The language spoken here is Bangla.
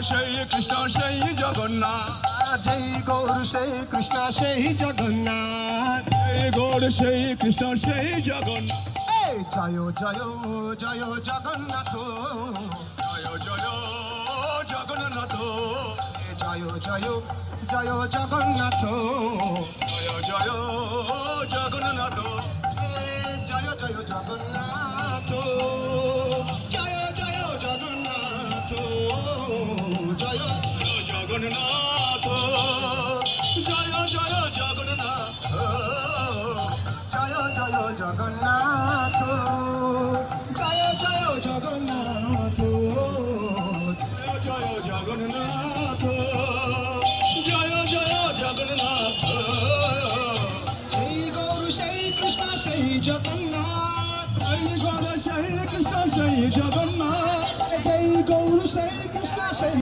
সেই কৃষ্ণ সেই জগন্নাথ, জয় গৌর সেই কৃষ্ণ সেই জগন্নাথ, জয় গৌর সেই কৃষ্ণ সেই জগন্নাথ, জয় জয় জয় জগন্নাথ, জয় জয় জগন্নাথ, জয় জয় জয় জগন্নাথ, জয় জয় জগন্নাথ, জয় জয় জগন্নাথ, জয় জয় জগন্নাথ, জয় জগন্নাথ, জয় জয় জগন্নাথ, জয় জয় জগন্নাথ, জয় জয় জগন্নাথ, জয় জগন্নাথ, জয় জয় জগন্নাথ, সেই গৌর সেই কৃষ্ণ সেই জগন্নাথ, জয় গৌর সেই কৃষ্ণ সেই জগন্নাথ, জয় গৌর সেই কৃষ্ণ সেই